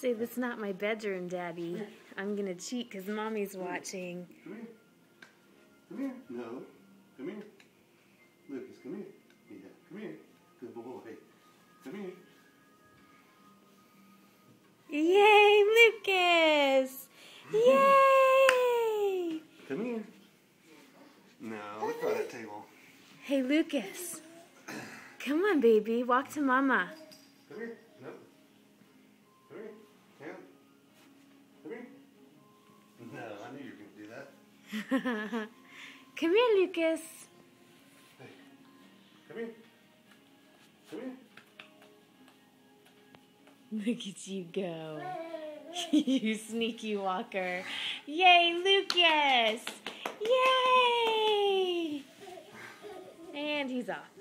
Say, that's not my bedroom, Daddy. I'm going to cheat because Mommy's watching. Come here. Come here. No. Come here. Lucas, come here. Yeah, come here. Good boy. Come here. Yay, Lucas! Yay! Come here. No, look on that table. Hey, Lucas. Come on, baby. Walk to Mama. Come here. No. Come here. Yeah. Come here. No, I knew you were going to do that. Come here, Lucas. Hey. Come here. Come here. Look at you go. You sneaky walker. Yay, Lucas! Yay! And he's off.